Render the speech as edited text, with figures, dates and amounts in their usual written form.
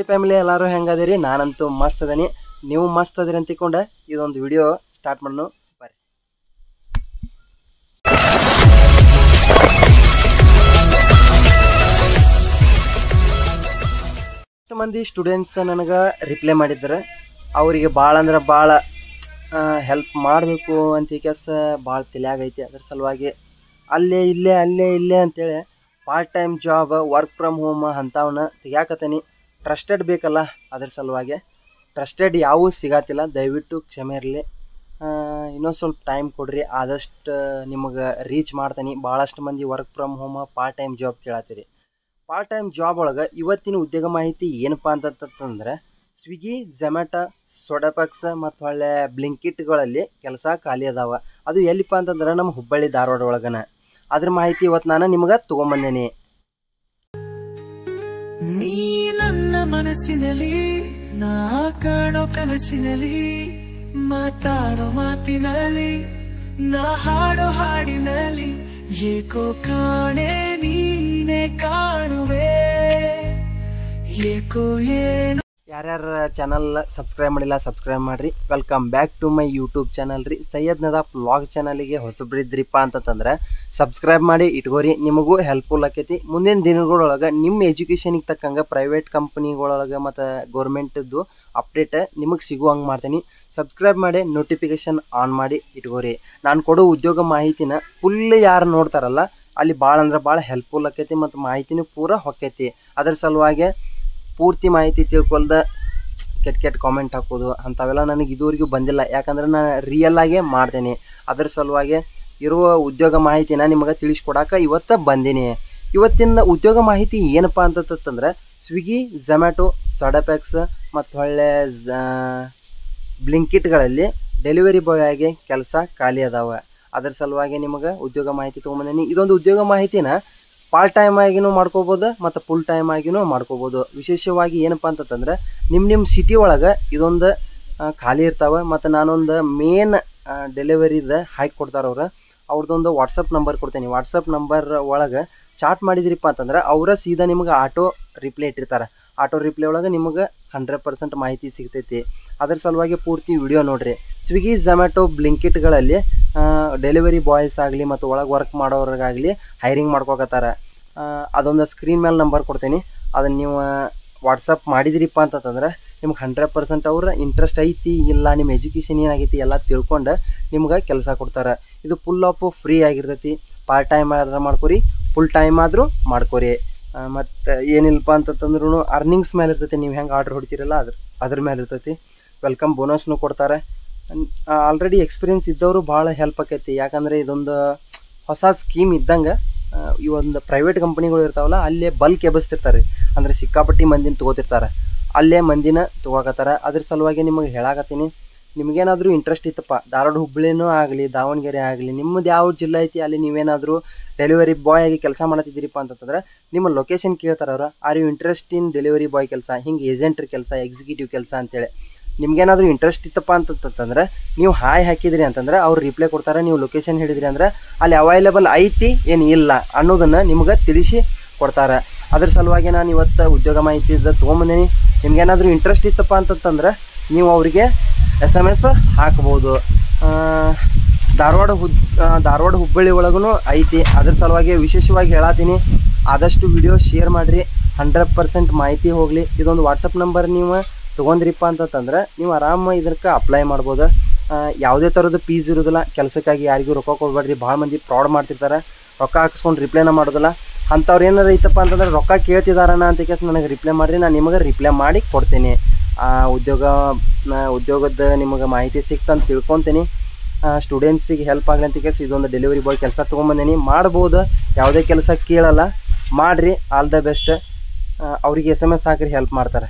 Family ಎಲ್ಲರೂ ಹೆಂಗದಿರಿ? ನಾನಂತೂ ಮಸ್ತ್ ಅದೀನಿ. ನೀವು ಮಸ್ತ್ ಅದಿರಿ ಅಂತಿಕೊಂಡ ಇದೊಂದು ವಿಡಿಯೋ ಸ್ಟಾರ್ಟ್ ಮಾಡೋಣ ಬರ್ರಿ. ಎಷ್ಟು ಮಂದಿ ಸ್ಟೂಡೆಂಟ್ಸ್ ನನಗೆ ರಿಪ್ಲೈ ಮಾಡಿದ್ದಾರೆ. ಅವರಿಗೆ ಭಾಳ ಅಂದ್ರೆ ಭಾಳ ಹೆಲ್ಪ್ ಮಾಡಬೇಕು ಅಂತ ಕೆಲಸ ಭಾಳ ತಿಳಿಯಾಗೈತಿ. ಅದ್ರ ಸಲುವಾಗಿ ಅಲ್ಲೇ ಇಲ್ಲೇ ಅಂತೇಳಿ part time job, work from home ಅಂಥವನ್ನ ತೆಗ್ಯಾಕತ್ತೀನಿ. ಟ್ರಸ್ಟೆಡ್ ಬೇಕಲ್ಲ, ಅದ್ರ ಸಲುವಾಗಿ ಟ್ರಸ್ಟೆಡ್ ಯಾವೂ ಸಿಗತ್ತಿಲ್ಲ. ದಯವಿಟ್ಟು ಕ್ಷಮೆ ಇರಲಿ. ಇನ್ನೊಂದು ಸ್ವಲ್ಪ ಟೈಮ್ ಕೊಡ್ರಿ, ಆದಷ್ಟು ನಿಮಗೆ ರೀಚ್ ಮಾಡ್ತೀನಿ. ಭಾಳಷ್ಟು ಮಂದಿ work from home part time job ಕೇಳತ್ತೀರಿ. ಪಾರ್ಟ್ ಟೈಮ್ ಜಾಬ್ ಒಳಗೆ ಇವತ್ತಿನ ಉದ್ಯೋಗ ಮಾಹಿತಿ ಏನಪ್ಪ ಅಂತಂದ್ರೆ, ಸ್ವಿಗ್ಗಿ, ಝೊಮ್ಯಾಟೊ, ಸೊಡಪಕ್ಸ್ ಮತ್ತು ಹೊಳ್ಳೆ ಬ್ಲಿಂಕಿಟ್ಗಳಲ್ಲಿ ಕೆಲಸ ಖಾಲಿ ಅದಾವ. ಅದು ಎಲ್ಲಿಪ್ಪ ಅಂತಂದ್ರೆ ನಮ್ಮ ಹುಬ್ಬಳ್ಳಿ ಧಾರವಾಡ ಒಳಗನ. ಅದ್ರ ಮಾಹಿತಿ ಇವತ್ತು ನಾನು ನಿಮಗೆ ತೊಗೊಂಬಂದೇನಿ. ನೀ ನನ್ನ ಮನಸ್ಸಿನಲ್ಲಿ, ನಾ ಕಾಣೋ ಕನಸಿನಲ್ಲಿ, ಮಾತಾಡೋ ಮಾತಿನಲ್ಲಿ, ನಾ ಹಾಡೋ ಹಾಡಿನಲ್ಲಿ, ಏಕೋ ಕಾಣೆ ನೀನೆ ಕಾಣುವೆ, ಏಕೋ ಏನು. ಯಾರ್ಯಾರ ಚಾನಲ್ ಸಬ್ಸ್ಕ್ರೈಬ್ ಮಾಡಿಲ್ಲ ಸಬ್ಸ್ಕ್ರೈಬ್ ಮಾಡಿರಿ. Welcome back to my YouTube channel ರೀ. ಸೈಯದ್ ನದಾಫ್ ವ್ಲಾಗ್ ಚಾನಲಿಗೆ ಹೊಸಬ್ರಿದ್ರಿಪ್ಪ ಅಂತಂದ್ರೆ ಸಬ್ಸ್ಕ್ರೈಬ್ ಮಾಡಿ ಇಟ್ಕೋರಿ. ನಿಮಗೂ ಹೆಲ್ಪ್ಫುಲ್ ಆಕೈತಿ. ಮುಂದಿನ ದಿನಗಳೊಳಗೆ ನಿಮ್ಮ ಎಜುಕೇಷನಿಗೆ ತಕ್ಕಂಗೆ ಪ್ರೈವೇಟ್ ಕಂಪ್ನಿಗಳೊಳಗೆ ಮತ್ತು ಗೌರ್ಮೆಂಟದ್ದು ಅಪ್ಡೇಟ್ ನಿಮಗೆ ಸಿಗುವಂಗೆ ಮಾಡ್ತೀನಿ. ಸಬ್ಸ್ಕ್ರೈಬ್ ಮಾಡಿ ನೋಟಿಫಿಕೇಷನ್ ಆನ್ ಮಾಡಿ ಇಟ್ಕೋರಿ. ನಾನು ಕೊಡೋ ಉದ್ಯೋಗ ಮಾಹಿತಿನ ಫುಲ್ ಯಾರು ನೋಡ್ತಾರಲ್ಲ ಅಲ್ಲಿ ಭಾಳ ಅಂದ್ರೆ ಭಾಳ ಹೆಲ್ಪ್ಫುಲ್ ಆಕೈತಿ ಮತ್ತು ಮಾಹಿತಿನೂ ಪೂರ ಹೊಕ್ಕೈತಿ. ಅದ್ರ ಸಲುವಾಗಿ ಪೂರ್ತಿ ಮಾಹಿತಿ ತಿಳ್ಕೊಳ್ದ ಕೆಟ್ಟ ಕಾಮೆಂಟ್ ಹಾಕೋದು ಅಂಥವೆಲ್ಲ ನನಗೆ ಇದುವರೆಗೂ ಬಂದಿಲ್ಲ. ಯಾಕಂದ್ರೆ ನಾನು ರಿಯಲ್ ಆಗೇ ಮಾಡ್ತೇನೆ. ಅದ್ರ ಸಲುವಾಗಿ ಇರುವ ಉದ್ಯೋಗ ಮಾಹಿತಿನ ನಿಮಗೆ ತಿಳಿಸ್ಕೊಡಕ್ಕೆ ಇವತ್ತು ಬಂದೀನಿ. ಇವತ್ತಿನ ಉದ್ಯೋಗ ಮಾಹಿತಿ ಏನಪ್ಪ ಅಂತಂತಂದ್ರೆ, ಸ್ವಿಗ್ಗಿ, ಝೊಮ್ಯಾಟೊ, ಸೊಡಪ್ಯಾಕ್ಸ್ ಮತ್ತು ಹೊಳ್ಳೆ ಬ್ಲಿಂಕಿಟ್ಗಳಲ್ಲಿ ಡೆಲಿವರಿ ಬಾಯ್ ಆಗಿ ಕೆಲಸ ಖಾಲಿ ಅದಾವ. ಅದ್ರ ಸಲುವಾಗಿ ನಿಮಗೆ ಉದ್ಯೋಗ ಮಾಹಿತಿ ತೊಗೊಂಬಂದೀನಿ. ಇದೊಂದು ಉದ್ಯೋಗ ಮಾಹಿತಿನ ಪಾರ್ಟ್ ಟೈಮ್ ಆಗಿನೂ ಮಾಡ್ಕೋಬೋದು ಮತ್ತು ಫುಲ್ ಟೈಮ್ ಆಗಿನೂ ಮಾಡ್ಕೋಬೋದು. ವಿಶೇಷವಾಗಿ ಏನಪ್ಪ ಅಂತಂದ್ರೆ, ನಿಮ್ಮ ಸಿಟಿ ಒಳಗೆ ಇದೊಂದು ಖಾಲಿ ಇರ್ತಾವೆ. ಮತ್ತು ನಾನೊಂದು ಮೇನ್ ಡೆಲಿವರಿದ ಹಾಕಿ ಕೊಡ್ತಾರೆ ಅವ್ರದ್ದೊಂದು ವಾಟ್ಸಪ್ ನಂಬರ್ ಕೊಡ್ತೀನಿ. ವಾಟ್ಸಪ್ ನಂಬರ್ ಒಳಗೆ ಚಾಟ್ ಮಾಡಿದ್ರಿಪ್ಪ ಅಂತಂದ್ರೆ ಅವರ ಸೀದಾ ನಿಮಗೆ ಆಟೋ ರಿಪ್ಲೈ ಇಟ್ಟಿರ್ತಾರೆ. ಆಟೋ ರಿಪ್ಲೈ ಒಳಗೆ ನಿಮಗೆ 100% ಮಾಹಿತಿ ಸಿಗ್ತೈತಿ. ಅದ್ರ ಸಲುವಾಗಿ ಪೂರ್ತಿ ವಿಡಿಯೋ ನೋಡಿರಿ. ಸ್ವಿಗ್ಗಿ, ಝೊಮ್ಯಾಟೊ, ಬ್ಲಿಂಕಿಟ್ಗಳಲ್ಲಿ ಡೆಲಿವರಿ ಬಾಯ್ಸ್ ಆಗಲಿ ಮತ್ತು ಒಳಗೆ ವರ್ಕ್ ಮಾಡೋರಿಗಾಗಲಿ ಹೈರಿಂಗ್ ಮಾಡ್ಕೋಕತ್ತಾರೆ. ಅದೊಂದು ಸ್ಕ್ರೀನ್ ಮೇಲೆ ನಂಬರ್ ಕೊಡ್ತೀನಿ. ಅದನ್ನು ನೀವು ವಾಟ್ಸಪ್ ಮಾಡಿದ್ರಿಪ್ಪ ಅಂತಂದ್ರೆ ನಿಮ್ಗೆ 100% ಅವ್ರ ಇಂಟ್ರೆಸ್ಟ್ ಐತಿ ಇಲ್ಲ, ನಿಮ್ಮ ಎಜುಕೇಷನ್ ಏನಾಗೈತಿ ಎಲ್ಲ ತಿಳ್ಕೊಂಡು ನಿಮ್ಗೆ ಕೆಲಸ ಕೊಡ್ತಾರೆ. ಇದು ಫುಲ್ ಆಫ್ ಫ್ರೀ ಆಗಿರ್ತೈತಿ. ಪಾರ್ಟ್ ಟೈಮ್ ಆದ್ರೆ ಮಾಡ್ಕೊರಿ, ಫುಲ್ ಟೈಮ್ ಆದರೂ ಮಾಡ್ಕೊರಿ. ಮತ್ತು ಏನಿಲ್ಲಪ್ಪ ಅಂತಂದ್ರೂ ಅರ್ನಿಂಗ್ಸ್ ಮೇಲೆ ಇರ್ತೈತಿ. ನೀವು ಹೆಂಗೆ ಆರ್ಡ್ರ್ ಹೊಡಿತೀರಲ್ಲ ಅದ್ರ ಮೇಲೆ ಇರ್ತೈತಿ. ವೆಲ್ಕಮ್ ಬೋನಸ್ನು ಕೊಡ್ತಾರೆ. ಆಲ್ರೆಡಿ ಎಕ್ಸ್ಪೀರಿಯನ್ಸ್ ಇದ್ದವರು ಭಾಳ ಹೆಲ್ಪ್ ಆಕೈತಿ. ಯಾಕಂದರೆ ಇದೊಂದು ಹೊಸ ಸ್ಕೀಮ್ ಇದ್ದಂಗೆ. ಈ ಒಂದು ಪ್ರೈವೇಟ್ ಕಂಪ್ನಿಗಳು ಇರ್ತಾವಲ್ಲ ಅಲ್ಲೇ ಬಲ್ಕ್ ಎಬ್ಬಿಸ್ತಿರ್ತಾರೆ. ಅಂದರೆ ಸಿಕ್ಕಾಪಟ್ಟಿ ಮಂದಿನ ತೊಗೋತಿರ್ತಾರೆ, ಅಲ್ಲೇ ಮಂದಿನ ತೊಗೋಕತ್ತಾರೆ. ಅದ್ರ ಸಲುವಾಗಿ ನಿಮಗೆ ಹೇಳಾಕತ್ತೀನಿ, ನಿಮಗೇನಾದರೂ ಇಂಟ್ರೆಸ್ಟ್ ಇತ್ತಪ್ಪ, ಧಾರವಾಡ ಹುಬ್ಬಳ್ಳಿನೂ ಆಗಲಿ ದಾವಣಗೆರೆ ಆಗಲಿ, ನಿಮ್ಮದು ಯಾವ ಜಿಲ್ಲೆ ಐತಿ ಅಲ್ಲಿ ನೀವೇನಾದರೂ ಡೆಲಿವರಿ ಬಾಯ್ ಆಗಿ ಕೆಲಸ ಮಾಡತ್ತಿದ್ದೀರಿಪ್ಪ ಅಂತಂದ್ರೆ ನಿಮ್ಮ ಲೊಕೇಶನ್ ಕೇಳ್ತಾರೆ ಅವರು. Are you interest in delivery boy ಕೆಲಸ, ಹಿಂಗೆ ಏಜೆಂಟ್ರ ಕೆಲಸ, ಎಕ್ಸಿಕ್ಯೂಟಿವ್ ಕೆಲಸ ಅಂತೇಳಿ. ನಿಮ್ಗೇನಾದರೂ ಇಂಟ್ರೆಸ್ಟ್ ಇತ್ತಪ್ಪ ಅಂತಂತಂದ್ರೆ ನೀವು ಹಾಯ್ ಹಾಕಿದ್ರಿ ಅಂತಂದ್ರೆ ಅವ್ರು ರಿಪ್ಲೈ ಕೊಡ್ತಾರೆ. ನೀವು ಲೊಕೇಶನ್ ಹೇಳಿದ್ರಿ ಅಂದ್ರೆ ಅಲ್ಲಿ ಅವೈಲೇಬಲ್ ಐತಿ ಏನು ಇಲ್ಲ ಅನ್ನೋದನ್ನು ನಿಮ್ಗೆ ತಿಳಿಸಿ ಕೊಡ್ತಾರೆ. ಅದ್ರ ಸಲುವಾಗಿ ನಾನು ಇವತ್ತು ಉದ್ಯೋಗ ಮಾಹಿತಿ ತೊಗೊಂಬಂದೀನಿ. ನಿಮ್ಗೇನಾದರೂ ಇಂಟ್ರೆಸ್ಟ್ ಇತ್ತಪ್ಪ ಅಂತಂದ್ರೆ ನೀವು ಅವರಿಗೆ SMS ಹಾಕ್ಬೋದು. ಧಾರವಾಡ ಹುಬ್ಬಳ್ಳಿ ಒಳಗೂ ಐತಿ. ಅದ್ರ ಸಲುವಾಗಿ ವಿಶೇಷವಾಗಿ ಹೇಳತ್ತೀನಿ, ಆದಷ್ಟು ವಿಡಿಯೋ ಶೇರ್ ಮಾಡಿರಿ. 100% ಮಾಹಿತಿ ಹೋಗಲಿ. ಇದೊಂದು ವಾಟ್ಸಪ್ ನಂಬರ್ ನೀವು ತೊಗೊಂಡ್ರಿಪ್ಪ ಅಂತಂದ್ರೆ ನೀವು ಆರಾಮ ಇದಕ್ಕೆ ಅಪ್ಲೈ ಮಾಡ್ಬೋದು. ಯಾವುದೇ ಥರದ ಫೀಸ್ ಇರೋದಿಲ್ಲ. ಕೆಲಸಕ್ಕಾಗಿ ಯಾರಿಗೂ ರೊಕ್ಕ ಕೊಡಬೇಡ್ರಿ. ಭಾಳ ಮಂದಿ ಫ್ರಾಡ್ ಮಾಡ್ತಿರ್ತಾರೆ, ರೊಕ್ಕ ಹಾಕಿಸ್ಕೊಂಡು ರಿಪ್ಲೈನ ಮಾಡೋದಿಲ್ಲ. ಅಂಥವ್ರು ಏನಾರು ಐತಪ್ಪ ಅಂತಂದ್ರೆ ರೊಕ್ಕ ಕೇಳ್ತಿದಾರನ ಅಂತ ಕೇಸ್ ನನಗೆ ರಿಪ್ಲೈ ಮಾಡಿರಿ, ನಾನು ನಿಮಗೆ ರಿಪ್ಲೈ ಮಾಡಿ ಕೊಡ್ತೀನಿ. ಉದ್ಯೋಗದ ನಿಮಗೆ ಮಾಹಿತಿ ಸಿಕ್ತಂತ ತಿಳ್ಕೊತೀನಿ. ಸ್ಟೂಡೆಂಟ್ಸಿಗೆ ಹೆಲ್ಪ್ ಆಗಲಿ ಅಂತ ಕೇಸ್ ಇದೊಂದು ಡೆಲಿವರಿ ಬಾಯ್ ಕೆಲಸ ತೊಗೊಂಬಂದೀನಿ. ಮಾಡ್ಬೋದು, ಯಾವುದೇ ಕೆಲಸ ಕೇಳಲ್ಲ, ಮಾಡಿರಿ. All the best. ಅವರಿಗೆ SMS ಹಾಕಿರಿ, ಹೆಲ್ಪ್ ಮಾಡ್ತಾರೆ.